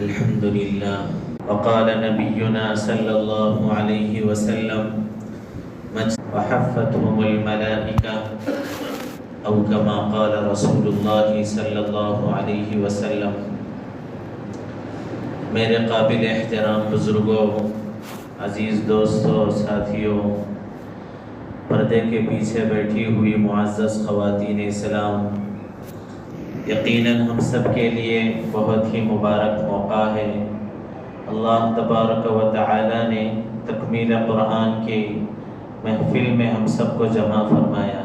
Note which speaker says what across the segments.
Speaker 1: الحمد لله. وقال نبينا صلى الله عليه وسلم وحفتهم الملائكة أو كما قال رسول الله صلی اللہ علیہ وسلم. میرے قابل احترام بزرگوں، عزیز دوستوں، ساتھیوں، پردے کے پیچھے بیٹھی ہوئی معزز خواتین اسلام، یقیناً ہم سب کے لیے بہت ہی مبارک موقع ہے. اللہ تبارک و تعالی نے تکمیل قرآن کی محفل میں ہم سب کو جمع فرمایا.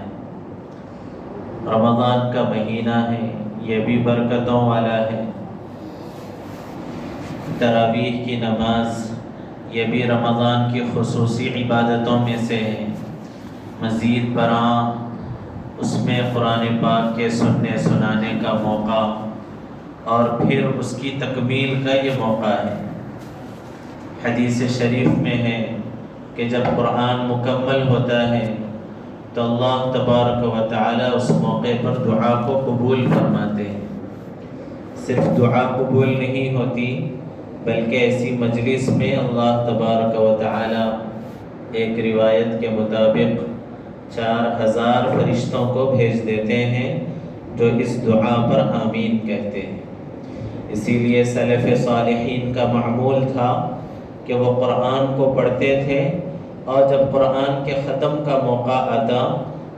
Speaker 1: رمضان کا مہینہ ہے، یہ بھی برکتوں والا ہے. تراویح کی نماز یہ بھی رمضان کی خصوصی عبادتوں میں سے ہے. مزید برآں اس میں قرآن پاک کے سننے سنانے کا موقع اور پھر اس کی تکمیل کا یہ موقع ہے. حدیث شریف میں ہے کہ جب قرآن مکمل ہوتا ہے تو اللہ تبارک و تعالی اس موقع پر دعا کو قبول فرماتے ہیں. صرف دعا قبول نہیں ہوتی بلکہ ایسی مجلس میں اللہ تبارک و تعالی ایک روایت کے مطابق 4000 فرشتوں کو بھیج دیتے ہیں جو اس دعا پر آمین کہتے ہیں. اسی لیے سلف صالحین کا معمول تھا کہ وہ قرآن کو پڑھتے تھے اور جب قرآن کے ختم کا موقع آتا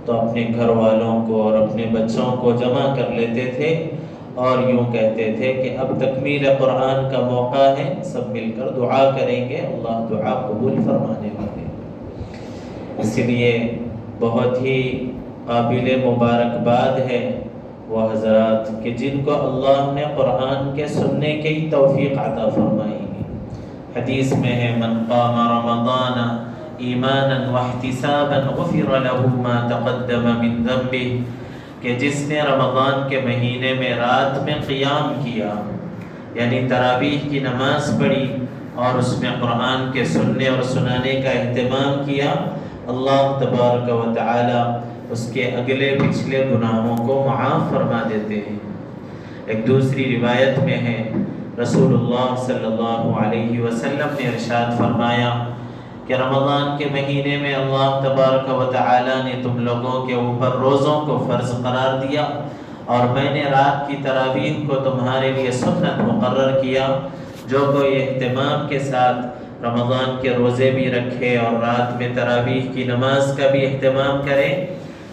Speaker 1: تو اپنے گھر والوں کو اور اپنے بچوں کو جمع کر لیتے تھے اور یوں کہتے تھے کہ اب تکمیل قرآن کا موقع ہے، سب مل کر دعا کریں گے، اللہ دعا قبول فرمانے والے. اس لیے بہت ہی قابل مبارکباد ہے وہ حضرات کہ جن کو اللہ نے قرآن کے سننے کی توفیق عطا فرمائی ہے. حدیث میں ہے من قام رمضان ایمانا واحتسابا غفر له ما تقدم من ذنبه، کہ جس نے رمضان کے مہینے میں رات میں قیام کیا یعنی تراویح کی نماز پڑھی اور اس میں قرآن کے سننے اور سنانے کا اہتمام کیا، اللہ تبارک و تعالی اس کے اگلے پچھلے گناہوں کو معاف فرما دیتے ہیں. ایک دوسری روایت میں ہے رسول اللہ صلی اللہ علیہ وسلم نے ارشاد فرمایا کہ رمضان کے مہینے میں اللہ تبارک و تعالی نے تم لوگوں کے اوپر روزوں کو فرض قرار دیا اور میں نے رات کی تراویح کو تمہارے لیے سنت مقرر کیا. جو کوئی اہتمام کے ساتھ رمضان کے روزے بھی رکھے اور رات میں تراویح کی نماز کا بھی اہتمام کرے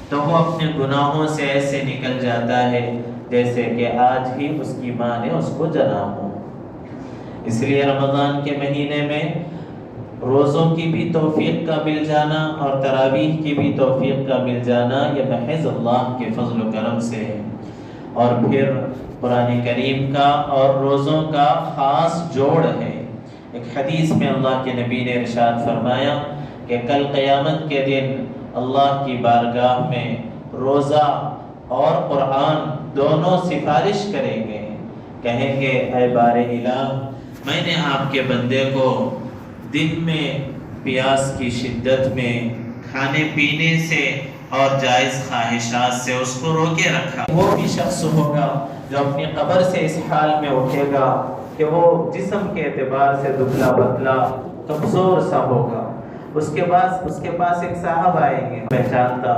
Speaker 1: تو وہ اپنے گناہوں سے ایسے نکل جاتا ہے جیسے کہ آج ہی اس کی ماں نے اس کو جنا ہو. اس لیے رمضان کے مہینے میں روزوں کی بھی توفیق کا مل جانا اور تراویح کی بھی توفیق کا مل جانا یہ محض اللہ کے فضل و کرم سے ہے. اور پھر قرآن کریم کا اور روزوں کا خاص جوڑ ہے. ایک حدیث میں اللہ کے نبی نے ارشاد فرمایا کہ کل قیامت کے دن اللہ کی بارگاہ میں روزہ اور قرآن دونوں سفارش کریں گے، کہیں گے اے بار الہ، میں نے آپ کے بندے کو دن میں پیاس کی شدت میں کھانے پینے سے اور جائز خواہشات سے اس کو روکے رکھا. وہ بھی شخص ہوگا جو اپنی قبر سے اس حال میں اٹھے گا کہ وہ جسم کے اعتبار سے دبلا پتلا کمزور سا ہوگا. اس کے پاس ایک صاحب آئیں گے پہچانتا،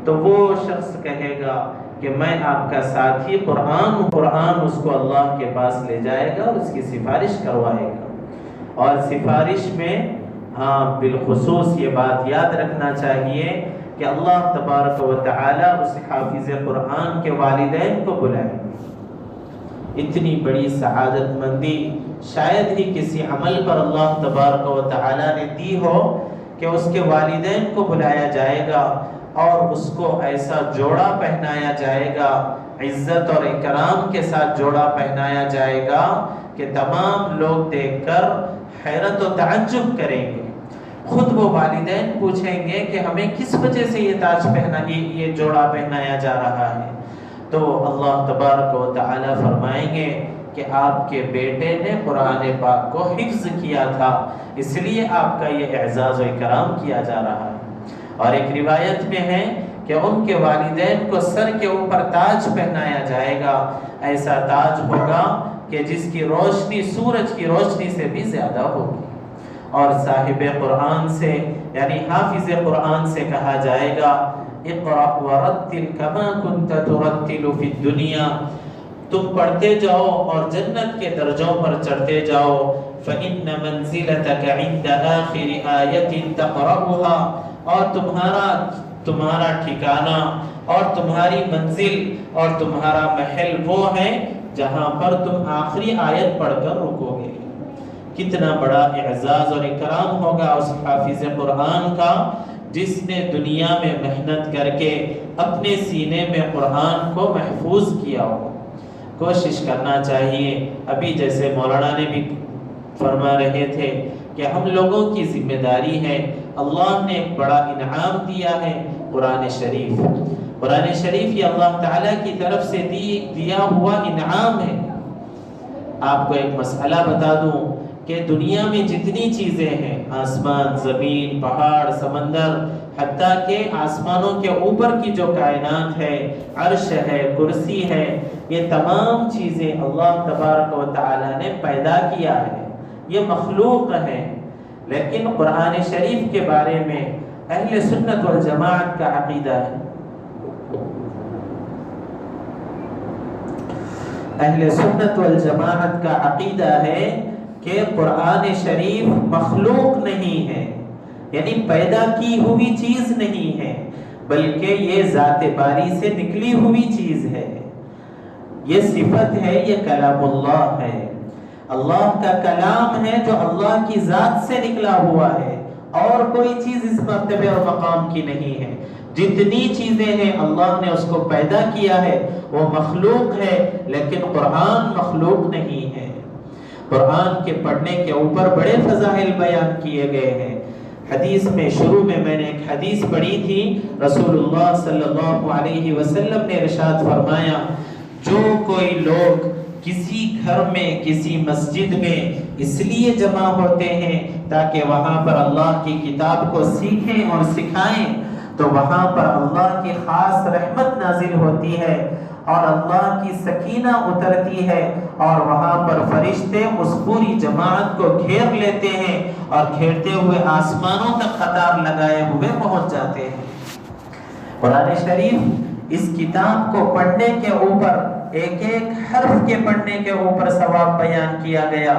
Speaker 1: تو وہ شخص کہے گا کہ میں آپ کا ساتھی قرآن اس کو اللہ کے پاس لے جائے گا اور اس کی سفارش کروائے گا. اور سفارش میں بالخصوص یہ بات یاد رکھنا چاہیے کہ اللہ تبارک و تعالی اس حافظ قرآن کے والدین کو بلائیں گے. اتنی بڑی سعادت مندی شاید ہی کسی عمل پر اللہ تبارک و تعالی نے دی ہو کہ اس کے والدین کو بلایا جائے گا اور اس کو ایسا جوڑا پہنایا جائے گا، عزت اور اکرام کے ساتھ جوڑا پہنایا جائے گا کہ تمام لوگ دیکھ کر حیرت و تعجب کریں گے. خود وہ والدین پوچھیں گے کہ ہمیں کس وجہ سے یہ جوڑا پہنایا جا رہا ہے. تو اللہ تبارک و تعالی فرمائیں گے کہ آپ کے بیٹے نے قرآن پاک کو حفظ کیا تھا، اس لیے آپ کا یہ اعزاز و اکرام کیا جا رہا ہے. اور ایک روایت میں ہے کہ ان کے والدین کو سر کے اوپر تاج پہنایا جائے گا. ایسا تاج ہوگا کہ جس کی روشنی سورج کی روشنی سے بھی زیادہ ہوگی. اور صاحب قرآن سے یعنی حافظ قرآن سے کہا جائے گا اقرأ ورتل كما كنت ترتل في الدنيا، تم پڑھتے جاؤ اور جنت کے درجوں پر چڑھتے جاؤ. فإن منزلتك عند آخر آية تقرأها، اور تمہارا ٹھکانہ اور تمہاری منزل اور تمہارا محل وہ ہے جہاں پر تم آخری آیت پڑھ کر رکو گے. کتنا بڑا اعزاز اور اکرام ہوگا اس حافظ قرآن کا جس نے دنیا میں محنت کر کے اپنے سینے میں قرآن کو محفوظ کیا ہو. کوشش کرنا چاہیے. ابھی جیسے مولانا نے بھی فرما رہے تھے کہ ہم لوگوں کی ذمہ داری ہے. اللہ نے ایک بڑا انعام دیا ہے قرآن شریف. قرآن شریف یہ اللہ تعالیٰ کی طرف سے دیا ہوا انعام ہے. آپ کو ایک مسئلہ بتا دوں کہ دنیا میں جتنی چیزیں ہیں، آسمان، زمین، پہاڑ، سمندر، حتیٰ کہ آسمانوں کے اوپر کی جو کائنات ہے، عرش ہے، کرسی ہے، یہ تمام چیزیں اللہ تبارک و تعالی نے پیدا کیا ہے. یہ مخلوق ہے. لیکن قرآن شریف کے بارے میں اہل سنت والجماعت کا عقیدہ ہے، اہل سنت والجماعت کا عقیدہ ہے کہ قرآن شریف مخلوق نہیں ہے، یعنی پیدا کی ہوئی چیز نہیں ہے، بلکہ یہ ذات باری سے نکلی ہوئی چیز ہے. یہ صفت ہے، یہ کلام اللہ ہے، اللہ کا کلام ہے جو اللہ کی ذات سے نکلا ہوا ہے. اور کوئی چیز اس مرتبے اور مقام کی نہیں ہے. جتنی چیزیں ہیں اللہ نے اس کو پیدا کیا ہے، وہ مخلوق ہے، لیکن قرآن مخلوق نہیں ہے. قرآن کے پڑھنے کے اوپر بڑے فضائل بیان کیے گئے ہیں. حدیث میں شروع میں نے ایک حدیث پڑھی تھی. رسول اللہ صلی اللہ علیہ وسلم نے ارشاد فرمایا، جو کوئی لوگ کسی گھر میں، کسی مسجد میں اس لیے جمع ہوتے ہیں تاکہ وہاں پر اللہ کی کتاب کو سیکھیں اور سکھائیں، تو وہاں پر اللہ کی خاص رحمت نازل ہوتی ہے اور اللہ کی سکینہ اترتی ہے، اور وہاں پر فرشتے اس پوری جماعت کو گھیر لیتے ہیں اور گھیرتے ہوئے آسمانوں تک قطار لگائے ہوئے پہنچ جاتے ہیں. قرآن شریف اس کتاب کو پڑھنے کے اوپر، ایک ایک حرف کے پڑھنے کے اوپر ثواب بیان کیا گیا.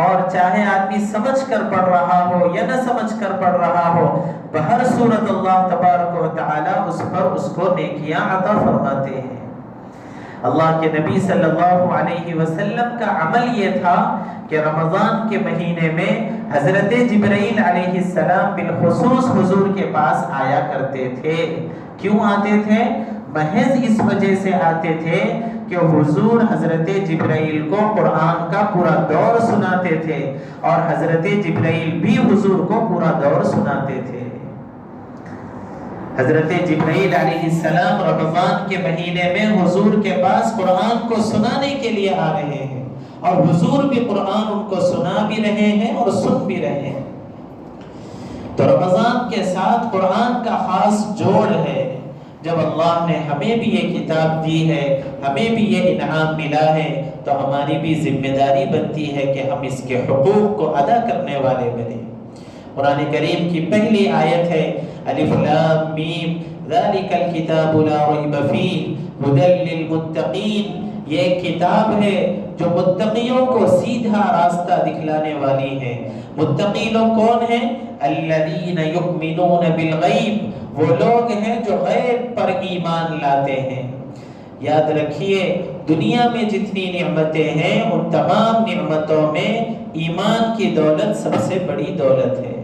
Speaker 1: اور چاہے آدمی سمجھ کر پڑھ رہا ہو یا نہ سمجھ کر پڑھ رہا ہو، بہر صورت اللہ تبارک و تعالی اس پر اس کو نیکیاں عطا فرماتے ہیں. اللہ کے نبی صلی اللہ علیہ وسلم کا عمل یہ تھا کہ رمضان کے مہینے میں حضرت جبرائیل علیہ السلام بالخصوص حضور کے پاس آیا کرتے تھے. کیوں آتے تھے؟ محض اس وجہ سے آتے تھے کہ حضور حضرت جبرائیل کو قرآن کا پورا دور سناتے تھے اور حضرت جبرائیل بھی حضور کو پورا دور سناتے تھے. حضرت جبرائیل علیہ السلام رمضان کے مہینے میں حضور کے پاس قرآن کو سنانے کے لیے آ رہے ہیں، اور حضور بھی قرآن ان کو سنا بھی رہے ہیں اور سن بھی رہے ہیں. تو رمضان کے ساتھ قرآن کا خاص جوڑ ہے. جب اللہ نے ہمیں بھی یہ کتاب دی ہے، ہمیں بھی یہ انعام ملا ہے، تو ہماری بھی ذمہ داری بنتی ہے کہ ہم اس کے حقوق کو ادا کرنے والے بنیں. قرآن کریم کی پہلی آیت ہے الف لام میم ذالک الکتاب لا ریب فیہ ھدی للمتقین. یہ کتاب ہے جو متقیوں کو سیدھا راستہ دکھلانے والی ہے. متقی لوگ کون ہیں؟ الذین یؤمنون بالغیب، وہ لوگ ہیں جو غیب پر ایمان لاتے ہیں. یاد رکھیے دنیا میں جتنی نعمتیں ہیں ان تمام نعمتوں میں ایمان کی دولت سب سے بڑی دولت ہے.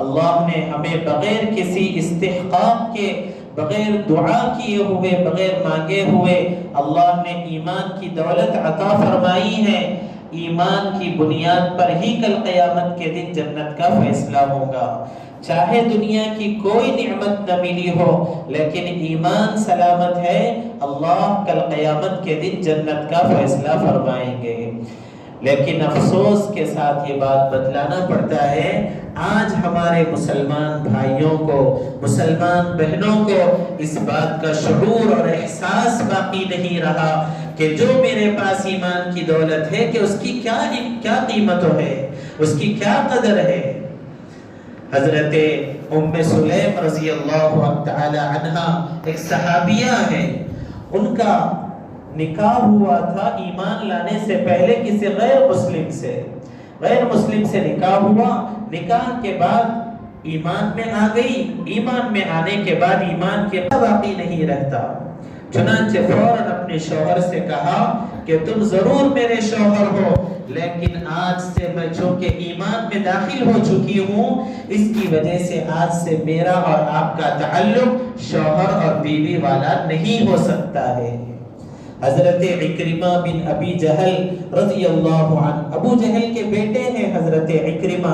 Speaker 1: اللہ نے ہمیں بغیر کسی استحقاق کے، بغیر دعا کیے ہوئے، بغیر مانگے ہوئے اللہ نے ایمان کی دولت عطا فرمائی ہے. ایمان کی بنیاد پر ہی کل قیامت کے دن جنت کا فیصلہ ہوگا. چاہے دنیا کی کوئی نعمت نہ ملی ہو، لیکن ایمان سلامت ہے، اللہ کل قیامت کے دن جنت کا فیصلہ فرمائیں گے. لیکن افسوس کے ساتھ یہ بات بتلانا پڑتا ہے، آج ہمارے مسلمان بھائیوں کو، مسلمان بہنوں کو اس بات کا شعور اور احساس باقی نہیں رہا کہ جو میرے پاس ایمان کی دولت ہے کہ اس کی کیا قیمت ہے، اس کی کیا قدر ہے۔ حضرت ام سلیم رضی اللہ تعالی عنہ ایک صحابیہ ہیں، ان کا نکاح ہوا تھا ایمان لانے سے پہلے کسی غیر مسلم سے نکاح ہوا، نکاح کے بعد ایمان میں آ گئی، ایمان میں آنے کے بعد ایمان کے باقی نہیں رہتا، چنانچہ فوراً اپنے شوہر سے کہا کہ تم ضرور میرے شوہر ہو، لیکن آج سے میں چونکہ ایمان میں داخل ہو چکی ہوں، اس کی وجہ سے آج سے میرا اور آپ کا تعلق شوہر اور بیوی والا نہیں ہو سکتا ہے۔ حضرت عکرمہ بن ابی جہل رضی اللہ عنہ، ابو جہل کے بیٹے ہیں حضرت عکرمہ،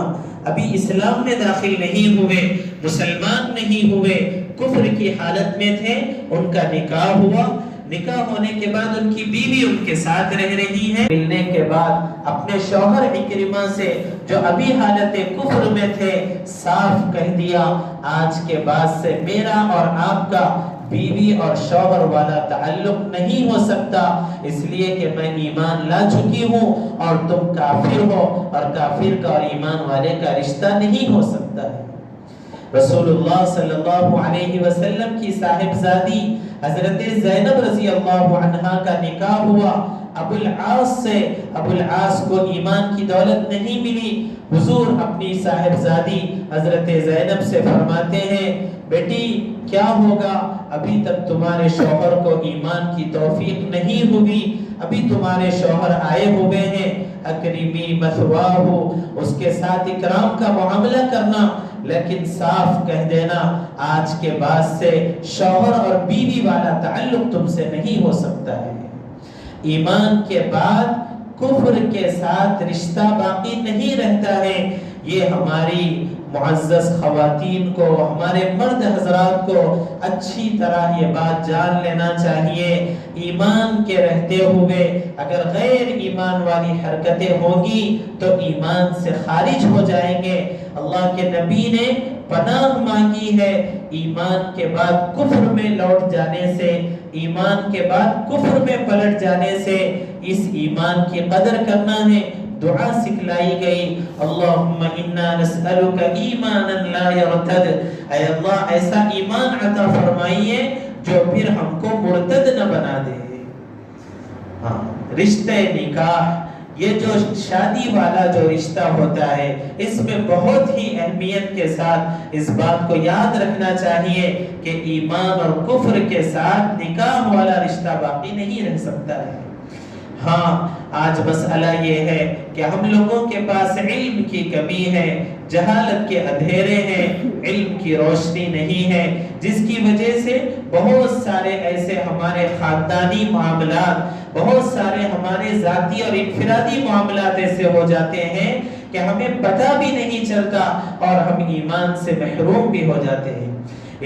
Speaker 1: ابھی اسلام میں داخل نہیں ہوئے، مسلمان نہیں ہوئے، کفر کی حالت میں تھے، ان کا نکاح ہوا، نکاح ہونے کے بعد ان کی بیوی ان کے ساتھ رہ رہی ہے، ملنے کے بعد اپنے شوہر عکرمہ سے جو ابھی حالت کفر میں تھے صاف کہہ دیا، آج کے بعد سے میرا اور آپ کا بیوی اور شوہر والا تعلق نہیں ہو سکتا، اس لیے کہ میں ایمان لا چکی ہوں اور تم کافر ہو، اور کافر کا اور ایمان والے کا رشتہ نہیں ہو سکتا ہے۔ رسول اللہ صلی اللہ علیہ وسلم کی صاحبزادی حضرت زینب رضی اللہ عنہا کا نکاح ہوا ابو العاص سے، ابو العاص کو ایمان کی دولت نہیں ملی، حضور اپنی صاحبزادی حضرت زینب سے فرماتے ہیں، بیٹی کیا ہوگا، ابھی تک تمہارے شوہر کو ایمان کی توفیق نہیں ہوئی، ابھی تمہارے شوہر آئے ہوئے ہیں، اکرمی مثواہ، اس کے ساتھ اکرام کا معاملہ کرنا، لیکن صاف کہہ دینا آج کے بعد سے شوہر اور بیوی والا تعلق تم سے نہیں ہو سکتا ہے۔ ایمان کے بعد کفر کے ساتھ رشتہ باقی نہیں رہتا ہے، یہ ہماری معزز خواتین کو، ہمارے مرد حضرات کو اچھی طرح یہ بات جان لینا چاہیے، ایمان کے رہتے ہوئے اگر غیر ایمان والی حرکتیں ہوں گی تو ایمان سے خارج ہو جائیں گے۔ اللہ کے نبی نے پناہ مانگی ہے ایمان کے بعد کفر میں لوٹ جانے سے، ایمان کے بعد کفر میں پلٹ جانے سے، اس ایمان کی قدر کرنا ہے۔ دعا سکھلائی گئی، اللہم انا نسألک ایمانا لا یرتد، اے اللہ ایسا ایمان عطا فرمائیے جو پھر ہم کو مرتد نہ بنا دے۔ رشتہ نکاح، یہ جو شادی والا جو رشتہ ہوتا ہے، اس میں بہت ہی اہمیت کے ساتھ اس بات کو یاد رکھنا چاہیے کہ ایمان اور کفر کے ساتھ نکاح والا رشتہ باقی نہیں رہ سکتا ہے۔ ہاں آج مسئلہ یہ ہے کہ ہم لوگوں کے پاس علم کی کمی ہے، جہالت کے اندھیرے ہیں، علم کی روشنی نہیں ہے، جس کی وجہ سے بہت سارے ایسے ہمارے خاندانی معاملات، بہت سارے ہمارے ذاتی اور انفرادی معاملات ایسے ہو جاتے ہیں کہ ہمیں پتہ بھی نہیں چلتا اور ہم ایمان سے محروم بھی ہو جاتے ہیں۔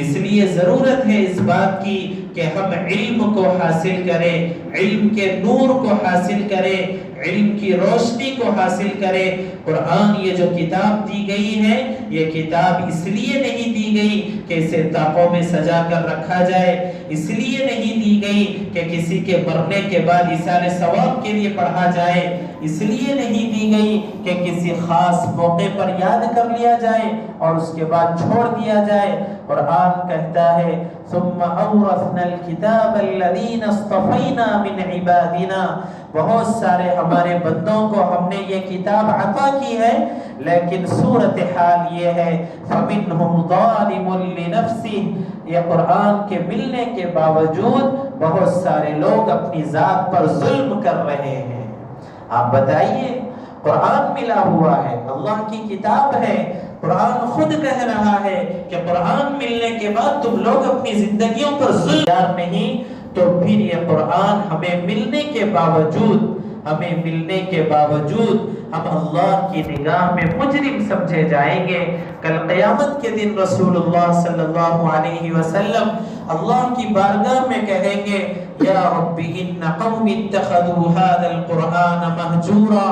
Speaker 1: اس لیے ضرورت ہے اس بات کی کہ ہم علم کو حاصل کریں، علم کے نور کو حاصل کریں، علم کی روشنی کو حاصل کریں۔ قرآن یہ جو کتاب دی گئی ہے، یہ کتاب اس لیے نہیں دی گئی کہ اسے تاقوں میں سجا کر رکھا جائے، اس لیے نہیں دی گئی کہ کسی کے مرنے کے بعد ایصال ثواب کے لیے پڑھا جائے، اس لیے نہیں دی گئی کہ کسی خاص موقع پر یاد کر لیا جائے اور اس کے بعد چھوڑ دیا جائے۔ قرآن کہتا ہے ثم اورثنا الكتاب الذين اصطفينا من عبادنا، بہت سارے ہمارے بندوں کو ہم نے یہ کتاب عطا کی ہے، لیکن صورتحال یہ ہے فمنهم ظالم لنفسه، یہ قرآن کے ملنے کے باوجود بہت سارے لوگ اپنی ذات پر ظلم کر رہے ہیں۔ آپ بتائیے، قرآن ملا ہوا ہے، اللہ کی کتاب ہے، قرآن خود کہہ رہا ہے کہ قرآن ملنے کے بعد تم لوگ اپنی زندگیوں پر ظلم نہیں، تو پھر یہ قرآن ہمیں ملنے کے باوجود ہمیں ملنے کے باوجود ہم اللہ کی نگاہ میں مجرم سمجھے جائیں گے. کل قیامت کے دن رسول اللہ صلی اللہ علیہ وسلم اللہ کی بارگاہ میں کہیں گے یا رب ان قوم اتخذوا هذا القرآن مہجورا.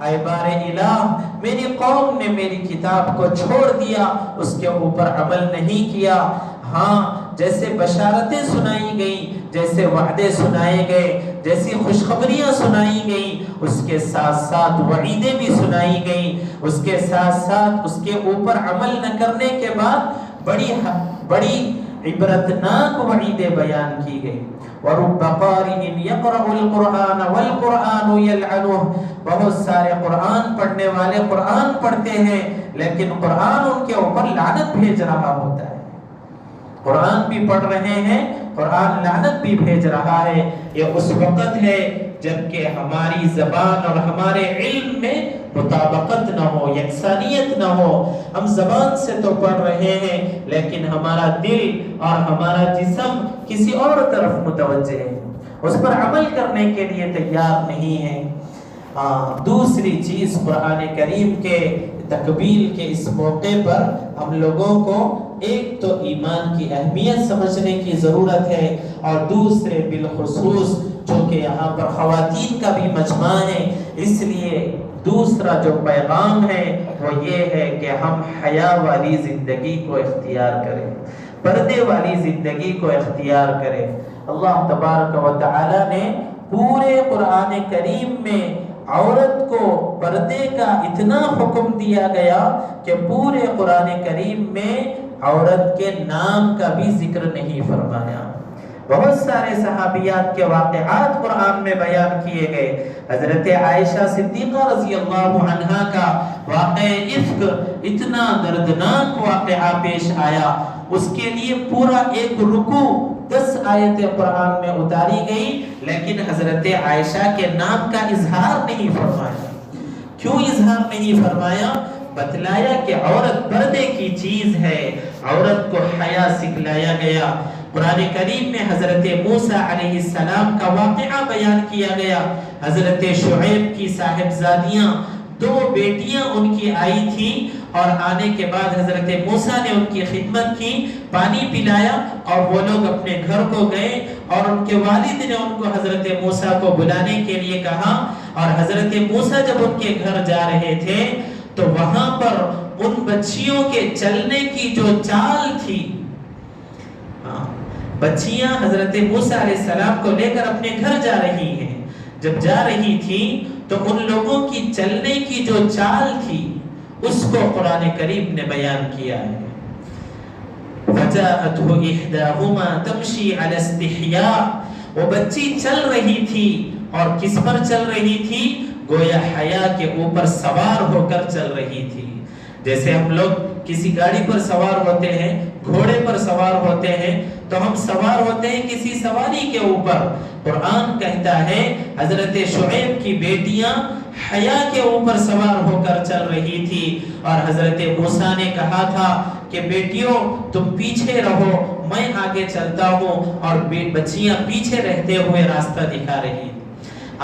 Speaker 1: اے بار الہ میری قوم نے میری کتاب کو چھوڑ دیا، اس کے اوپر عمل نہیں کیا. ہاں جیسے بشارتیں سنائی گئیں، جیسے وعدے سنائے گئے، جیسی خوشخبریاں سنائی گئیں، اس کے ساتھ ساتھ وعیدیں بھی سنائی گئیں. اس کے ساتھ ساتھ اس کے اوپر عمل نہ کرنے کے بعد بڑی عبرتناک وعیدیں بیان کی گئی. وَرُبَّ قَارِئٍ يَقْرَأُ الْقُرْآنَ وَالْقُرْآنُ يَلْعَنُهُ. بہت سارے قرآن پڑھنے والے قرآن پڑھتے ہیں لیکن قرآن ان کے اوپر لعنت بھیج رہا ہوتا ہے. قرآن بھی پڑھ رہے ہیں، قرآن لعنت بھی بھیج رہا ہے. یہ اس وقت ہے جبکہ ہماری زبان اور ہمارے علم میں مطابقت نہ ہو، یکسانیت نہ ہو. ہم زبان سے تو پڑھ رہے ہیں لیکن ہمارا دل اور ہمارا جسم کسی اور طرف متوجہ ہے، اس پر عمل کرنے کے لیے تیار نہیں ہے. دوسری چیز قرآن کریم کے تکمیل کے اس موقع پر ہم لوگوں کو ایک تو ایمان کی اہمیت سمجھنے کی ضرورت ہے، اور دوسرے بالخصوص جو کہ یہاں پر خواتین کا بھی مجمع ہے، اس لیے دوسرا جو پیغام ہے وہ یہ ہے کہ ہم حیا والی زندگی کو اختیار کریں، پردے والی زندگی کو اختیار کریں. اللہ تبارک و تعالی نے پورے قرآن کریم میں عورت کو پردے کا اتنا حکم دیا گیا کہ پورے قرآن کریم میں عورت کے نام کا بھی ذکر نہیں فرمایا. بہت سارے صحابیات کے واقعات قرآن میں بیان کیے گئے. حضرت عائشہ صدیقہ رضی اللہ عنہا کا واقعہ افک اتنا دردناک واقعہ پیش آیا، اس کے لیے پورا ایک رکوع 10 آیتیں قرآن میں اتاری گئی، لیکن حضرت عائشہ کے نام کا اظہار نہیں فرمایا. کیوں اظہار نہیں فرمایا؟ بتلایا کہ عورت پردے کی چیز ہے، عورت کو حیا سکھلایا گیا. قرآن کریم میں حضرت موسیٰ علیہ السلام کا واقعہ بیان کیا گیا. حضرت شعیب کی صاحبزادیاں 2 بیٹیاں ان کی آئی تھیں، اور آنے کے بعد حضرت موسیٰ نے ان کی خدمت کی، پانی پلایا، اور وہ لوگ اپنے گھر کو گئے، اور ان کے والد نے ان کو حضرت موسیٰ کو بلانے کے لیے کہا. اور حضرت موسیٰ جب ان کے گھر جا رہے تھے تو وہاں پر ان بچیوں کے چلنے کی جو چال تھی، بچیاں حضرت موسیٰ علیہ السلام کو لے کر اپنے گھر جا رہی ہیں. جب جا رہی تھی تو ان لوگوں کی چلنے کی جو چال تھی اس کو قرآن کریم نے بیان کیا ہے. فَجَاءَتْهُ إِحْدَاهُمَا تَمْشِي عَلَى اسْتِحْيَاءٍ. وہ بچی چل رہی تھی، اور کس پر چل رہی تھی؟ گویا حیا کے اوپر سوار ہو کر چل رہی تھی. جیسے ہم لوگ کسی گاڑی پر سوار ہوتے ہیں، گھوڑے پر سوار ہوتے ہیں، تو ہم سوار ہوتے ہیں کسی سواری کے اوپر. قرآن کہتا ہے حضرت شعیب کی بیٹیاں حیا کے اوپر سوار ہو کر چل رہی تھی، اور حضرت موسیٰ نے کہا تھا کہ بیٹیوں تم پیچھے رہو، میں آگے چلتا ہوں، اور بچیاں پیچھے رہتے ہوئے راستہ دکھا رہی.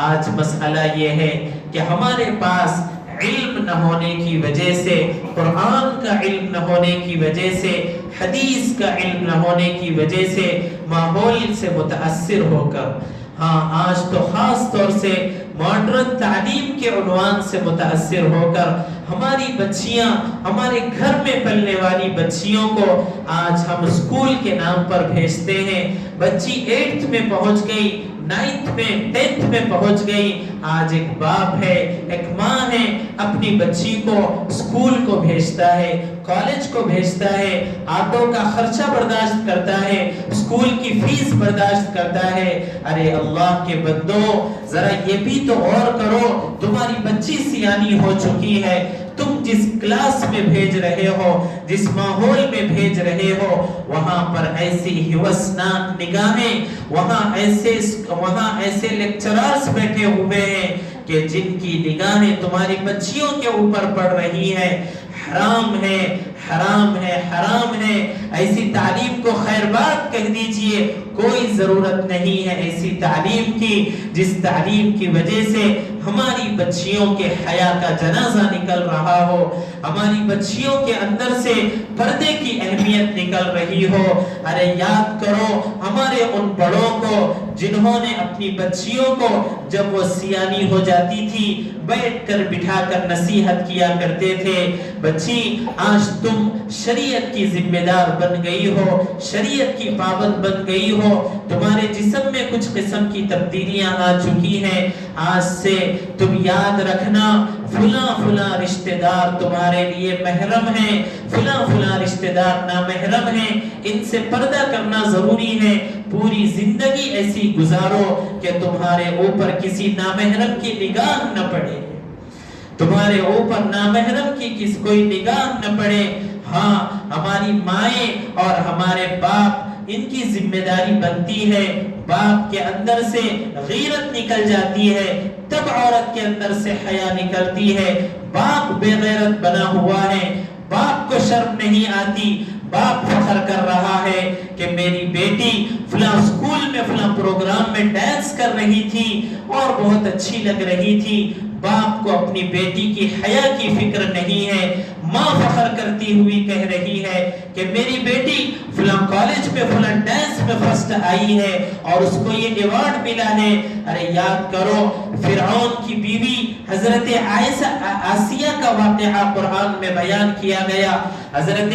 Speaker 1: آج مسئلہ یہ ہے کہ ہمارے پاس علم نہ ہونے کی وجہ سے، قرآن کا علم نہ ہونے کی وجہ سے، حدیث کا علم نہ ہونے کی وجہ سے ماحول سے متاثر ہو کر، آج تو خاص طور سے ماڈرن تعلیم کے عنوان سے متاثر ہو کر ہماری بچیاں، ہمارے گھر میں پلنے والی بچیوں کو آج ہم اسکول کے نام پر بھیجتے ہیں. بچی 8th میں پہنچ گئی، 9th میں 10th میں پہنچ گئی. آج ایک باپ ہے، ایک ماں ہے، اپنی بچی کو اسکول کو بھیجتا ہے، کالج کو بھیجتا ہے، آٹو کا خرچہ برداشت کرتا ہے، اسکول کی فیس برداشت کرتا ہے. ارے اللہ کے بندو، ذرا یہ بھی تو غور کرو، تمہاری بچی سیانی ہو چکی ہے، تم جس کلاس میں بھیج رہے ہو، جس ماحول میں بھیج رہے ہو، وہاں پر ایسی ہوسناک نگاہیں، وہاں ایسے لیکچررز بیٹھے ہوئے ہیں کہ جن کی نگاہیں تمہاری بچیوں کے اوپر پڑ رہی ہے. حرام ہے، حرام ہے حرام ہے، ایسی تعلیم کو خیر بات کہہ دیجئے، کوئی ضرورت نہیں ہے ایسی تعلیم کی جس تعلیم کی وجہ سے ہماری بچیوں کے حیا کا جنازہ نکل رہا ہو، ہماری بچیوں کے اندر سے پردے کی اہمیت نکل رہی ہو۔ ارے یاد کرو ہمارے ان بڑوں کو جنہوں نے اپنی بچیوں کو جب وہ سیانی ہو جاتی تھی بیٹھ کر بٹھا کر نصیحت کیا کرتے تھے، بچی آج تم شریعت کی ذمہ دار بن گئی ہو، شریعت کی پابند بن گئی ہو، تمہارے جسم میں کچھ قسم کی تبدیلیاں آ چکی ہیں، آج سے تم یاد رکھنا فلاں فلاں رشتہ دار تمہارے لیے محرم ہیں، فلاں فلاں رشتہ دار نامحرم ہیں، ان سے پردہ کرنا ضروری ہے، پوری زندگی ایسی گزارو کہ تمہارے اوپر کسی نامحرم کی نگاہ نہ پڑے، تمہارے اوپر نامحرم کی کوئی نگاہ نہ پڑے۔ ہاں ہماری مائیں اور ہمارے باپ ان کی ذمہ داری بنتی ہے، باپ کے اندر سے غیرت نکل جاتی ہے تب عورت کے اندر سے حیا نکلتی ہے، باپ بے غیرت بنا ہوا ہے، باپ کو شرم نہیں آتی، باپ فخر کر رہا ہے کہ میری بیٹی فلاں اسکول میں فلاں پروگرام میں ڈانس کر رہی تھی اور بہت اچھی لگ رہی تھی، باپ کو اپنی بیٹی کی حیا کی فکر نہیں ہے، ماں فخر کرتی ہوئی کہہ رہی ہے کہ میری بیٹی فلاں کالج میں فلاں ڈانس میں فرسٹ آئی ہے اور اس کو یہ ایوارڈ ملا ہے۔ ارے یاد کرو فرعون کی بیوی حضرت آسیہ کا واقعہ قرآن میں بیان کیا گیا، حضرت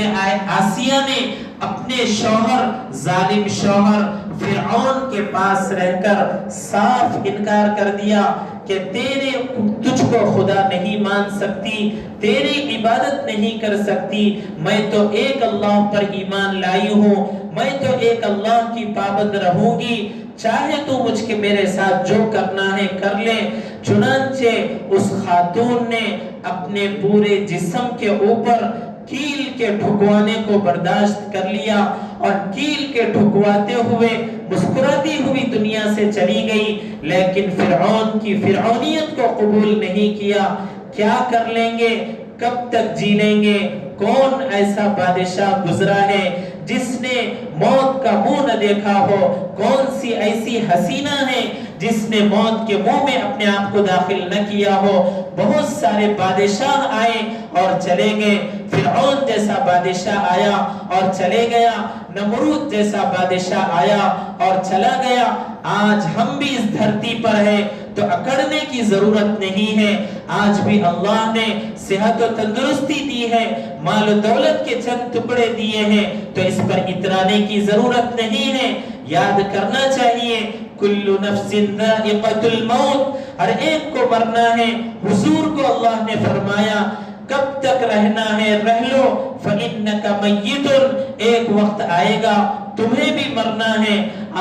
Speaker 1: آسیہ نے اپنے شوہر ظالم شوہر فرعون کے پاس رہ کر صاف انکار کر دیا کہ تجھ کو خدا نہیں مان سکتی، تیری عبادت نہیں کر سکتی، میں تو ایک اللہ پر ایمان لائی ہوں، میں تو ایک اللہ کی پابند رہوں گی، چاہے تو مجھ کے میرے ساتھ جو کرنا ہے کر لے۔ چنانچہ اس خاتون نے اپنے پورے جسم کے اوپر کیل کے ڈھکوانے کو برداشت کر لیا اور کیل کے ڈھکواتے ہوئے مسکراتی ہوئی دنیا سے چلی گئی، لیکن فرعون کی فرعونیت کو قبول نہیں کیا۔ کیا کر لیں گے، کب تک جی لیں گے؟ کون ایسا بادشاہ گزرا ہے جس نے موت کا منہ نہ دیکھا ہو؟ کون سی ایسی حسینہ ہے جس نے موت کے منہ میں اپنے آپ کو داخل نہ کیا ہو؟ بہت سارے بادشاہ آئے اور چلے گئے، فرعون جیسا بادشاہ آیا اور چلے گیا، نمرود جیسا بادشاہ آیا اور چلا گیا۔ آج ہم بھی اس دھرتی پر ہیں تو اکڑنے کی ضرورت نہیں ہے، آج بھی اللہ نے صحت و تندرستی دی ہے، مال و دولت کے چند ٹکڑے دیے ہیں تو اس پر اترانے کی ضرورت نہیں ہے۔ یاد کرنا چاہیے کل نفس ذائقۃ الموت، ہر ایک کو مرنا ہے۔ حضور کو اللہ نے فرمایا کب تک رہنا ہے رہ لو، فَإِنَّكَ مَيِّتٌ، ایک وقت آئے گا تمہیں بھی مرنا ہے۔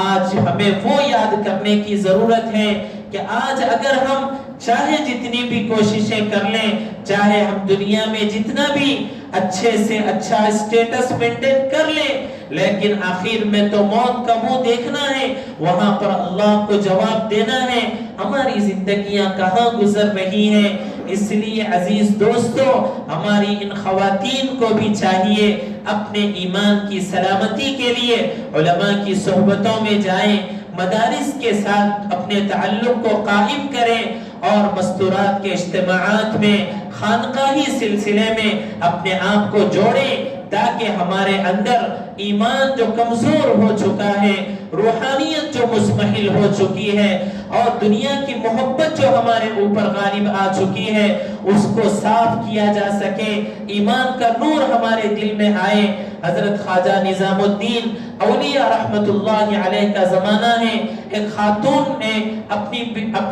Speaker 1: آج ہمیں وہ یاد کرنے کی ضرورت ہے کہ آج اگر ہم چاہے جتنی بھی کوششیں کر لیں، چاہے ہم دنیا میں جتنا بھی اچھے سے اچھا اسٹیٹس مینٹین کر لیں، لیکن آخر میں تو موت کا منہ دیکھنا ہے، وہاں پر اللہ کو جواب دینا ہے۔ ہماری زندگیاں کہاں گزر رہی ہیں؟ اس لیے عزیز دوستو، ہماری ان خواتین کو بھی چاہیے اپنے ایمان کی سلامتی کے لیے علماء کی صحبتوں میں جائیں، مدارس کے ساتھ اپنے تعلق کو قائم کریں اور مستورات کے اجتماعات میں خانقاہی سلسلے میں اپنے آپ کو جوڑیں تاکہ ہمارے اندر ایمان جو کمزور ہو چکا ہے، روحانیت جو مزمحل ہو چکی ہے اور دنیا کی محبت جو ہمارے اوپر غالب آ چکی ہے اس کو صاف کیا جا سکے، ایمان کا نور ہمارے دل میں آئے۔ حضرت خواجہ نظام الدین اولیاء رحمت اللہ علیہ کا زمانہ ہے، ایک خاتون نے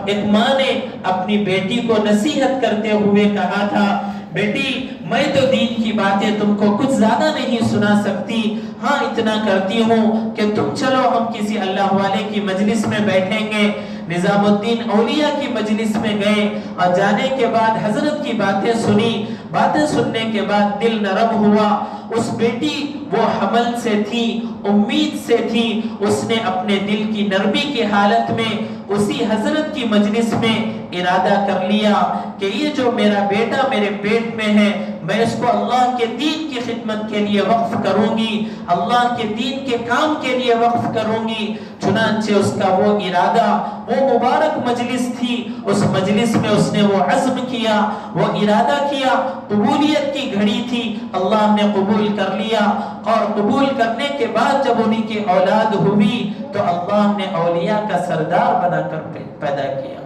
Speaker 1: ایک ماں نے اپنی بیٹی کو نصیحت کرتے ہوئے کہا تھا، بیٹی میں تو دین کی باتیں تم کو کچھ زیادہ نہیں سنا سکتی، ہاں اتنا کرتی ہوں کہ تم چلو ہم کسی اللہ والے کی مجلس میں بیٹھیں گے۔ نظام الدین اولیاء کی مجلس میں گئے اور جانے کے بعد حضرت کی باتیں سنی، باتیں سننے کے بعد دل نرم ہوا۔ اس بیٹی وہ حمل سے تھی، امید سے تھی، اس نے اپنے دل کی نرمی کی حالت میں اسی حضرت کی مجلس میں ارادہ کر لیا کہ یہ جو میرا بیٹا میرے پیٹ میں ہے میں اس کو اللہ کے دین کی خدمت کے لیے وقف کروں گی، اللہ کے دین کے کام کے لیے وقف کروں گی۔ چنانچہ اس کا وہ ارادہ، وہ مبارک مجلس تھی، اس مجلس میں اس نے وہ عزم کیا، وہ ارادہ کیا، قبولیت کی گھڑی تھی، اللہ نے قبول کر لیا، اور قبول کرنے کے بعد جب انہیں کی اولاد ہوئی تو اللہ نے اولیاء کا سردار بنا کر پیدا کیا۔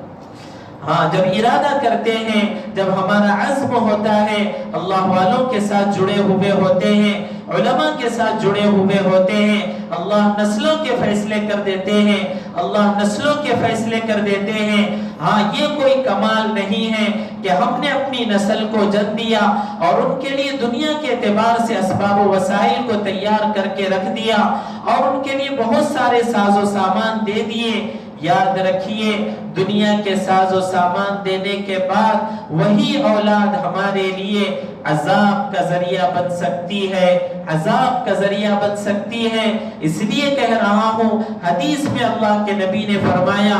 Speaker 1: ہاں، جب ارادہ کرتے ہیں، جب ہمارا عزم ہوتا ہے، اللہ والوں کے ساتھ جڑے ہوئے ہوتے ہیں، علماء کے ساتھ جڑے ہوئے ہوتے ہیں، اللہ نسلوں کے فیصلے کر دیتے ہیں، اللہ نسلوں کے فیصلے کر دیتے ہیں۔ ہاں، یہ کوئی کمال نہیں ہے کہ ہم نے اپنی نسل کو جن دیا اور ان کے لیے دنیا کے اعتبار سے اسباب و وسائل کو تیار کر کے رکھ دیا اور ان کے لیے بہت سارے ساز و سامان دے دیے۔ یاد رکھیے، دنیا کے ساز و سامان دینے کے بعد وہی اولاد ہمارے لیے عذاب کا ذریعہ بن سکتی ہے، عذاب کا ذریعہ بن سکتی ہے۔ اس لیے کہہ رہا ہوں، حدیث میں اللہ کے نبی نے فرمایا،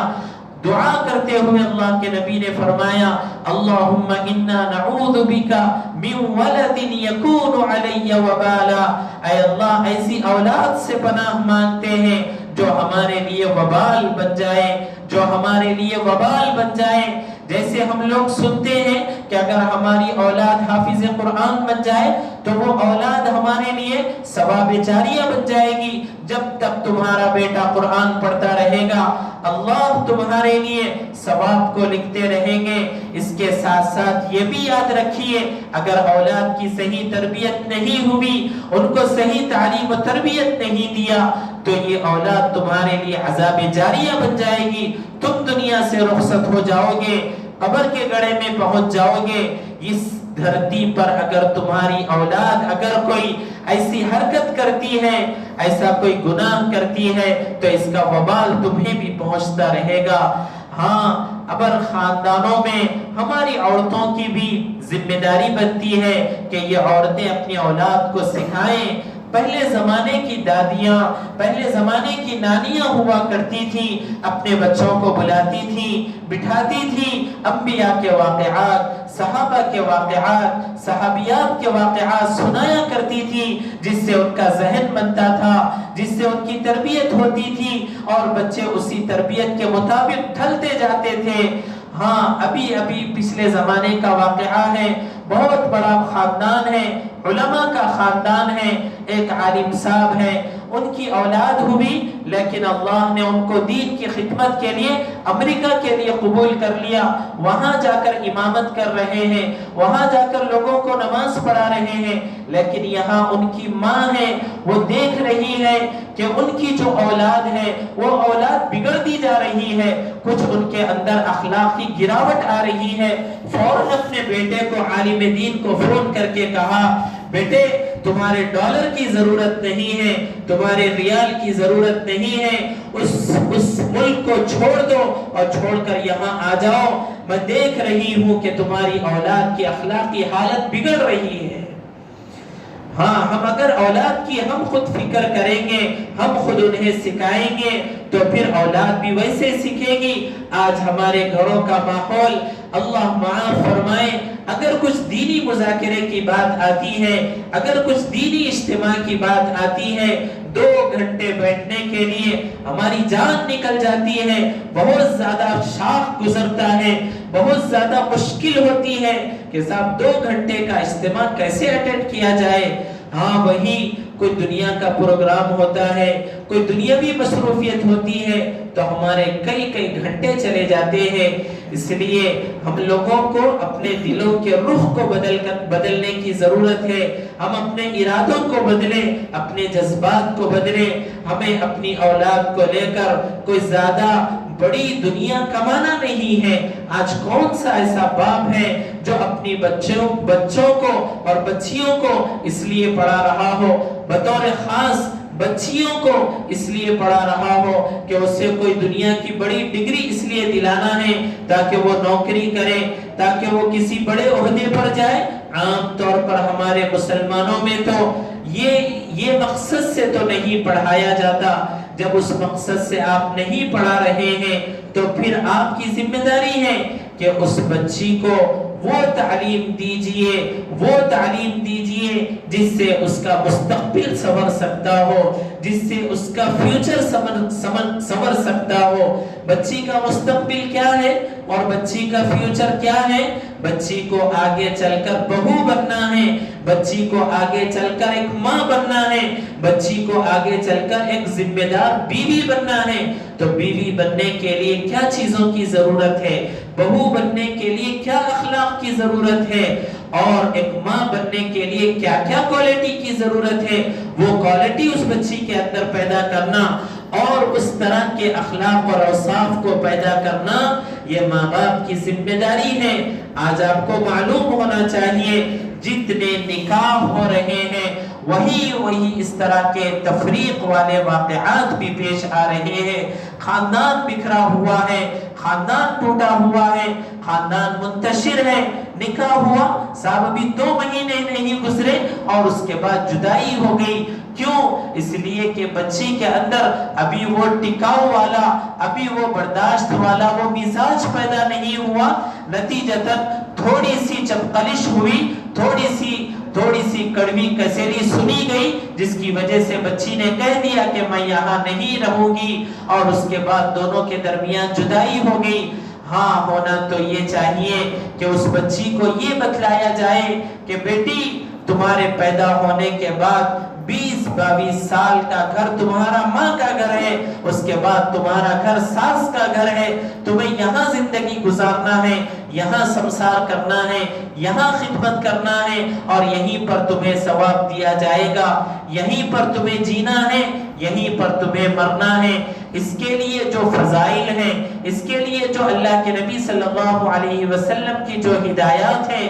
Speaker 1: دعا کرتے ہوئے اللہ کے نبی نے فرمایا، اللہم انا نعوذ بکا من ولد یکون علی وبالا، اے اللہ ایسی اولاد سے پناہ مانگتے ہیں جو ہمارے لیے وبال بن جائے، جو ہمارے لیے وبال بن جائے۔ جیسے ہم لوگ سنتے ہیں کہ اگر ہماری اولاد حافظ قرآن بن جائے تو وہ اولاد ہمارے لیے ثواب جاریہ بن جائے گی۔ جب تک تمہارا بیٹا قرآن پڑھتا رہے گا اللہ تمہارے لیے ثواب کو لکھتے رہیں گے۔ اس کے ساتھ ساتھ یہ بھی یاد رکھیے، اگر اولاد کی صحیح تربیت نہیں ہوئی، ان کو صحیح تعلیم و تربیت نہیں دیا تو یہ اولاد تمہارے لیے عذاب جاریہ بن جائے گی۔ تم دنیا سے رخصت ہو جاؤ گے، قبر کے گڑھے میں پہنچ جاؤ گے۔ اس دھرتی پر اگر تمہاری اولاد اگر کوئی ایسی حرکت کرتی ہے، ایسا کوئی گناہ کرتی ہے تو اس کا وبال تمہیں بھی پہنچتا رہے گا۔ ہاں، اگر خاندانوں میں ہماری عورتوں کی بھی ذمہ داری بنتی ہے کہ یہ عورتیں اپنی اولاد کو سکھائیں۔ پہلے زمانے کی دادیاں، پہلے زمانے کی نانیاں ہوا کرتی تھی، اپنے بچوں کو بلاتی تھی، بٹھاتی تھی، انبیاء کے واقعات، صحابہ کے واقعات، صحابیات کے واقعات سنایا کرتی تھی، جس سے ان کا ذہن بنتا تھا، جس سے ان کی تربیت ہوتی تھی اور بچے اسی تربیت کے مطابق ڈھلتے جاتے تھے۔ ہاں، ابھی پچھلے زمانے کا واقعہ ہے، بہت بڑا خاندان ہے، علماء کا خاندان ہے، ایک عالم صاحب ہے، ان کی اولاد ہوئی لیکن اللہ نے ان کو دین کی خدمت کے لیے امریکہ کے لیے قبول کر لیا۔ وہاں جا کر امامت کر رہے ہیں، وہاں جا کر لوگوں کو نماز پڑھا رہے ہیں، لیکن یہاں ان کی ماں ہے، وہ دیکھ رہی ہے کہ ان کی جو اولاد ہے وہ اولاد بگڑتی جا رہی ہے، کچھ ان کے اندر اخلاقی گراوٹ آ رہی ہے۔ فوراً اپنے بیٹے کو، عالم دین کو فون کر کے کہا، بیٹے تمہارے ڈالر کی ضرورت نہیں ہے، تمہارے ریال کی ضرورت نہیں ہے، اس ملک کو چھوڑ دو اور چھوڑ کر یہاں آ جاؤ، میں دیکھ رہی ہوں کہ تمہاری اولاد کی اخلاقی حالت بگڑ رہی ہے۔ ہاں، ہم اگر اولاد کی ہم خود فکر کریں گے، ہم خود انہیں سکھائیں گے تو پھر اولاد بھی ویسے سیکھے گی۔ آج ہمارے گھروں کا ماحول، اللہ معاف فرمائے، اگر کچھ دینی مذاکرے کی بات آتی ہے، اگر کچھ دینی اجتماع کی بات آتی ہے، 2 گھنٹے بیٹھنے کے لیے ہماری جان نکل جاتی ہے، بہت زیادہ شاق گزرتا ہے، بہت زیادہ مشکل ہوتی ہے کہ صاحب 2 گھنٹے کا اجتماع کیسے اٹینڈ کیا جائے۔ ہاں، وہی کوئی دنیا کا پروگرام ہوتا ہے، کوئی دنیاوی مصروفیت ہوتی ہے تو ہمارے کئی گھنٹے چلے جاتے ہیں۔ اس لیے ہم لوگوں کو اپنے دلوں کے رخ کو بدلنے کی ضرورت ہے، ہم اپنے ارادوں کو بدلیں، اپنے جذبات کو بدلیں۔ ہمیں اپنی اولاد کو لے کر کوئی زیادہ بڑی دنیا کمانا نہیں ہے۔ آج کون سا ایسا باپ ہے جو اپنی بچوں کو اور بچیوں کو اس لیے پڑھا رہا ہو، بطور خاص بچیوں کو اس لیے پڑھا رہا ہو کہ اسے کوئی دنیا کی بڑی ڈگری اس لیے دلانا ہے تاکہ وہ نوکری کرے، تاکہ وہ کسی بڑے عہدے پر جائے۔ عام طور پر ہمارے مسلمانوں میں تو یہ مقصد سے تو نہیں پڑھایا جاتا۔ جب اس مقصد سے آپ نہیں پڑھا رہے ہیں تو پھر آپ کی ذمہ داری ہے کہ اس بچی کو وہ تعلیم دیجئے، وہ تعلیم دیجئے جس سے اس کا مستقبل سنور سکتا ہو، جس سے اس کا فیوچر سنور سکتا ہو۔ بچی کا مستقبل کیا ہے اور بچی کا فیوچر کیا ہے؟ بچی کو آگے چل کر بہو بننا ہے، بچی کو آگے چل کر ایک ماں بننا ہے، بچی کو آگے چل کر ایک ذمہ دار بیوی بننا ہے۔ تو بیوی بننے کے لیے کیا چیزوں کی ضرورت ہے، بہو بننے کے لیے کیا اخلاق کی ضرورت ہے، اور ایک ماں بننے کے لیے کیا کیا کوالٹی کی ضرورت ہے، وہ کوالٹی اس بچی کے اندر پیدا کرنا اور اس طرح کے اخلاق اور اوصاف کو پیدا کرنا، یہ ماں باپ کی ذمہ داری ہے۔ آج آپ کو معلوم ہونا چاہیے جتنے نکاح ہو رہے ہیں وہی اس طرح کے تفریق والے واقعات بھی پیش آ رہے ہیں۔ خاندان بکھرا ہوا ہے، خاندان ٹوٹا ہوا ہے، خاندان منتشر ہے۔ نکاح ہوا، صاحب ابھی 2 مہینے نہیں گزرے اور اس کے بعد جدائی ہو گئی۔ کیوں؟ اس لیے کہ بچی کے اندر ابھی وہ ٹکاؤ والا، ابھی وہ برداشت والا وہ مزاج پیدا نہیں ہوا۔ نتیجتاً تھوڑی سی چپقلش ہوئی، تھوڑی سی کڑوی کسیلی سنی گئی، جس کی وجہ سے بچی نے کہہ دیا کہ میں یہاں نہیں رہوں گی، اور اس کے بعد دونوں کے درمیان جدائی ہو گئی۔ ہاں، ہونا تو یہ چاہیے کہ اس بچی کو یہ بتلایا جائے کہ بیٹی، تمہارے پیدا ہونے کے بعد 20-22 سال کا گھر تمہارا ماں کا گھر ہے، اس کے بعد تمہارا گھر ساس کا گھر ہے، تمہیں یہاں زندگی گزارنا ہے، یہاں سمسار کرنا ہے، یہاں خدمت کرنا ہے، اور یہیں پر تمہیں ثواب دیا جائے گا، یہیں پر تمہیں جینا ہے، یہیں پر تمہیں مرنا ہے۔ اس کے لیے جو فضائل ہیں، اس کے لیے جو اللہ کے نبی صلی اللہ علیہ وسلم کی جو ہدایات ہیں،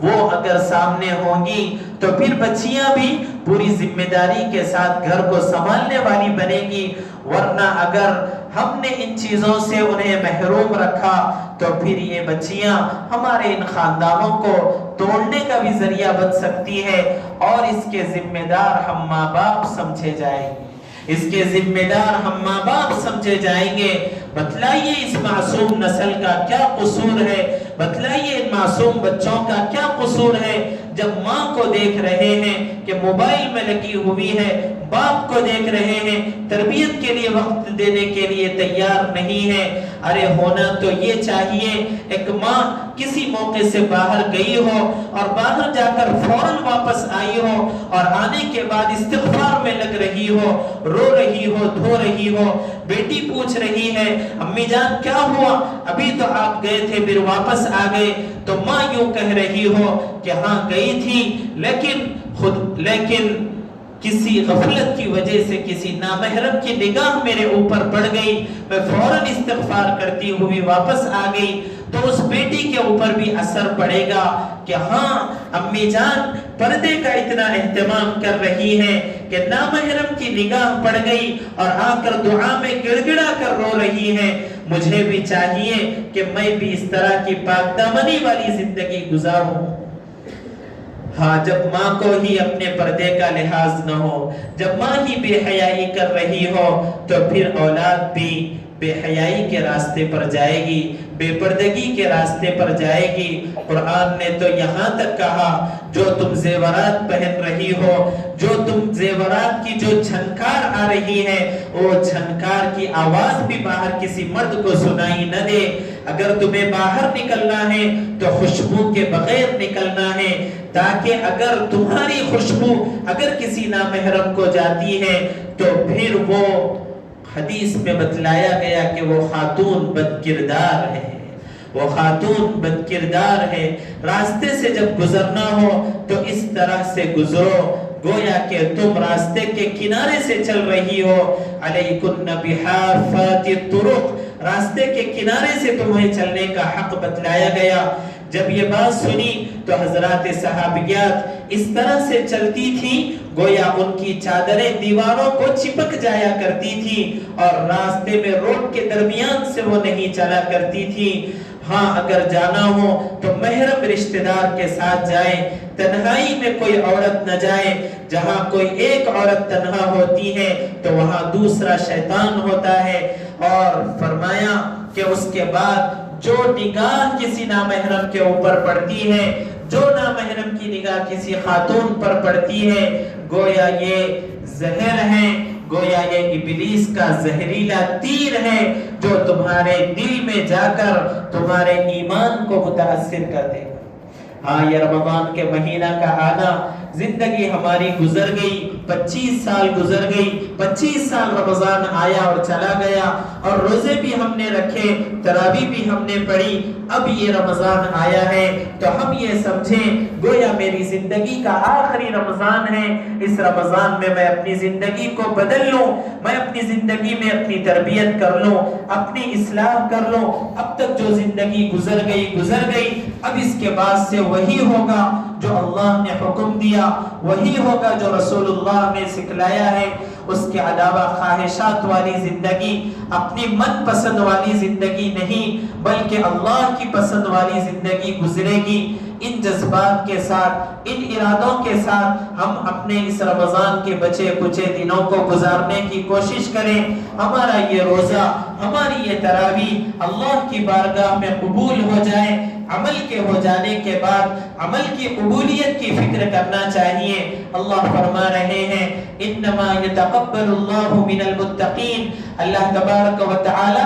Speaker 1: وہ اگر سامنے ہوں گی تو پھر بچیاں بھی پوری ذمہ داری کے ساتھ گھر کو سنبھالنے والی بنے گی۔ ورنہ اگر ہم نے ان چیزوں سے انہیں محروم رکھا تو پھر یہ بچیاں ہمارے ان خاندانوں کو توڑنے کا بھی ذریعہ بن سکتی ہے، اور اس کے ذمہ دار ہم ماں باپ سمجھے جائیں گے، اس کے ذمہ دار ہم ماں باپ سمجھے جائیں گے۔ بتلائیے اس معصوم نسل کا کیا قصور ہے، بتلائیے ان معصوم بچوں کا کیا قصور ہے، جب ماں کو دیکھ رہے ہیں کہ موبائل میں لگی ہوئی ہے، باپ کو دیکھ رہے ہیں تربیت کے لیے وقت دینے کے لیے تیار نہیں ہے۔ ارے ہونا تو یہ چاہیے ایک ماں کسی موقع سے باہر گئی ہو اور باہر جا کر فوراً واپس آئی ہو، اور آنے کے بعد استغفار میں لگ رہی ہو، رو رہی ہو، دھو رہی ہو، بیٹی پوچھ رہی ہے امی جان کیا ہوا، ابھی تو آپ گئے تھے پھر واپس آ گئے، تو ماں یوں کہہ رہی ہو کہ ہاں گئی تھی، لیکن کسی غفلت کی وجہ سے کسی نامحرم کی نگاہ میرے اوپر پڑ گئی، میں فوراً استغفار کرتی ہوئی واپس آ گئی۔ تو اس بیٹی کے اوپر بھی اثر پڑے گا کہ ہاں امی جان پردے کا اتنا اہتمام کر رہی ہے کہ نامحرم کی نگاہ پڑ گئی اور آ کر دعا میں گڑ گڑا کر رو رہی ہے، مجھے بھی چاہیے کہ میں بھی اس طرح کی پاک دامنی والی زندگی گزاروں۔ ہاں، جب ماں کو ہی اپنے پردے کا لحاظ نہ ہو، جب ماں ہی بے حیائی کر رہی ہو، تو پھر اولاد بھی بے حیائی کے راستے پر جائے گی، بے پردگی کے راستے پر جائے گی۔ قرآن نے تو یہاں تک کہا جو تم زیورات پہن رہی ہو، جو تم زیورات کی جو جھنکار آ رہی ہے، وہ جھنکار کی آواز بھی باہر کسی مرد کو سنائی نہ دے۔ اگر تمہیں باہر نکلنا ہے تو خوشبو کے بغیر نکلنا ہے، تاکہ اگر تمہاری خوشبو اگر کسی نامحرم کو جاتی ہے تو پھر وہ حدیث میں بتلایا گیا کہ وہ خاتون بد کردار ہے، وہ خاتون بد کردار ہے۔ راستے سے جب گزرنا ہو تو اس طرح سے گزرو گویا کہ تم راستے کے کنارے سے چل رہی ہو۔ علیکن بحافات الطرق، راستے کے کنارے سے تمہیں چلنے کا حق بتلایا گیا۔ جب یہ بات سنی تو حضرات صحابیات اس طرح سے چلتی تھی گویا ان کی چادریں دیواروں کو چپک جایا کرتی تھی، اور راستے میں روڈ کے درمیان سے وہ نہیں چلا کرتی تھی۔ ہاں، اگر جانا ہو تو محرم رشتہ دار کے ساتھ جائیں، تنہائی میں کوئی عورت نہ جائے۔ جہاں کوئی ایک عورت تنہا ہوتی ہے تو وہاں دوسرا شیطان ہوتا ہے، اور فرمایا کہ اس کے بعد جو نگاہ کسی نامحرم کے اوپر پڑتی ہے، جو نامحرم کی نگاہ کسی خاتون پر پڑتی ہے، گویا یہ زہر ہے، گویا یہ ابلیس کا زہریلا تیر ہے جو تمہارے دل میں جا کر تمہارے ایمان کو متاثر کر دے گا۔ ہاں، یہ رمضان کے مہینہ کا آنا، زندگی ہماری گزر گئی، 25 سال گزر گئی، 25 سال رمضان آیا اور چلا گیا، اور روزے بھی ہم نے رکھے، تراویح بھی ہم نے پڑھی، اب یہ رمضان آیا ہے تو ہم یہ سمجھیں گویا میری زندگی کا آخری رمضان ہے، اس رمضان میں میں اپنی زندگی کو بدل لوں، میں اپنی زندگی میں اپنی تربیت کر لوں، اپنی اصلاح کر لوں، اب تک جو زندگی گزر گئی، اب اس کے بعد سے وہی ہوگا جو اللہ نے حکم دیا، وہی ہوگا جو رسول اللہ نے سکھلایا ہے، اس کے علاوہ خواہشات والی زندگی، اپنی من پسند والی زندگی نہیں بلکہ اللہ کی پسند والی زندگی گزرے گی۔ ان جذبات کے ساتھ، ان ارادوں کے ساتھ ہم اپنے اس رمضان کے بچے کچے دنوں کو گزارنے کی کوشش کریں۔ ہمارا یہ روزہ، ہماری یہ تراویح اللہ کی بارگاہ میں قبول ہو جائے۔ عمل کے ہو جانے کے بعد عمل کی قبولیت کی فکر کرنا چاہیے۔ اللہ فرما رہے ہیں انما یتقبل اللہ من المتقین، اللہ تبارک و تعالی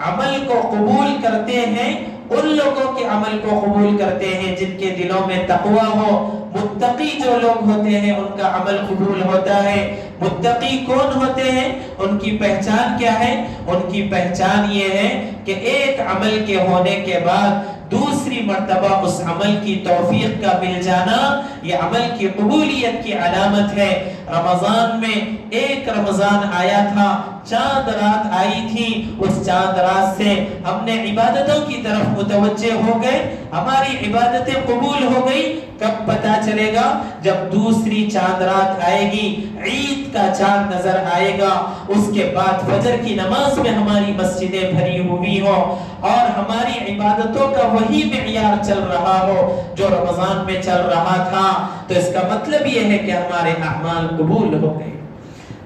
Speaker 1: عمل کو قبول کرتے ہیں، ان لوگوں کے عمل کو قبول کرتے ہیں جن کے دلوں میں تقوی ہو۔ متقی جو لوگ ہوتے ہیں ان کا عمل قبول ہوتا ہے۔ متقی کون ہوتے ہیں؟ ان کی پہچان کیا ہے؟ ان کی پہچان یہ ہے کہ ایک عمل کے ہونے کے بعد دوسری مرتبہ اس عمل کی توفیق کا مل جانا، یہ عمل کی قبولیت کی علامت ہے۔ رمضان میں ایک رمضان آیا تھا، چاند رات آئی تھی، اس چاند رات سے ہم نے عبادتوں کی طرف متوجہ ہو گئے، ہماری عبادتیں قبول ہو گئی۔ کب پتا چلے گا؟ جب دوسری چاند رات آئے گی، عید کا چاند نظر آئے گا، اس کے بعد فجر کی نماز میں ہماری مسجدیں بھری ہوئی ہو اور ہماری عبادتوں کا وہی معیار چل رہا ہو جو رمضان میں چل رہا تھا، تو اس کا مطلب یہ ہے کہ ہمارے اعمال قبول ہو گئے۔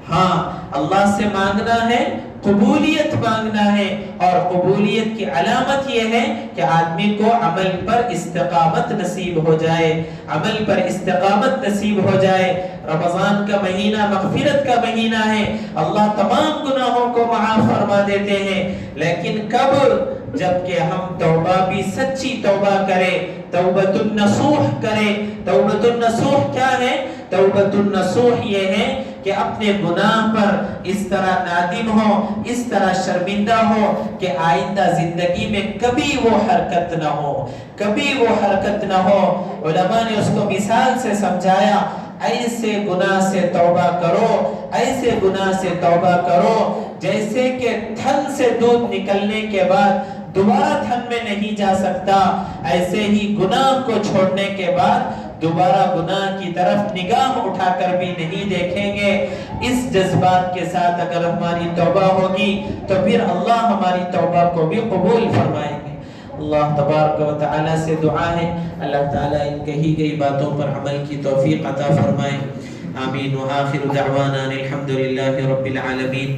Speaker 1: ہاں، اللہ سے مانگنا ہے، قبولیت مانگنا ہے، اور قبولیت کی علامت یہ ہے کہ آدمی کو عمل پر استقامت نصیب ہو جائے، عمل پر استقامت نصیب ہو جائے۔ رمضان کا مہینہ مغفرت کا مہینہ ہے، اللہ تمام گناہوں کو معاف فرما دیتے ہیں، لیکن کب؟ جبکہ ہم توبہ بھی سچی توبہ کریں، توبۃ النصوح کریں۔ توبۃ النصوح کیا ہے؟ توبۃ النصوح یہ ہے کہ اپنے گناہ پر اس طرح نادم ہو، اس طرح شرمندہ ہو کہ آئندہ زندگی میں کبھی وہ حرکت نہ ہو، کبھی وہ حرکت نہ ہو۔ علماء نے اس کو مثال سے سمجھایا، ایسے گناہ سے توبہ کرو، ایسے گناہ سے توبہ کرو جیسے کہ تھن سے دودھ نکلنے کے بعد دوبارہ تھن میں نہیں جا سکتا، ایسے ہی گناہ کو چھوڑنے کے بعد دوبارہ گناہ کی طرف نگاہ اٹھا کر بھی نہیں دیکھیں گے۔ اس جذبات کے ساتھ اگر ہماری توبہ ہوگی تو پھر اللہ ہماری توبہ کو بھی قبول فرمائیں گے۔ اللہ تبارک و تعالی سے دعا ہے اللہ تعالی ان کہی گئی باتوں پر عمل کی توفیق عطا فرمائے۔ آمین۔ وآخر دعوانا الحمدللہ رب العالمین۔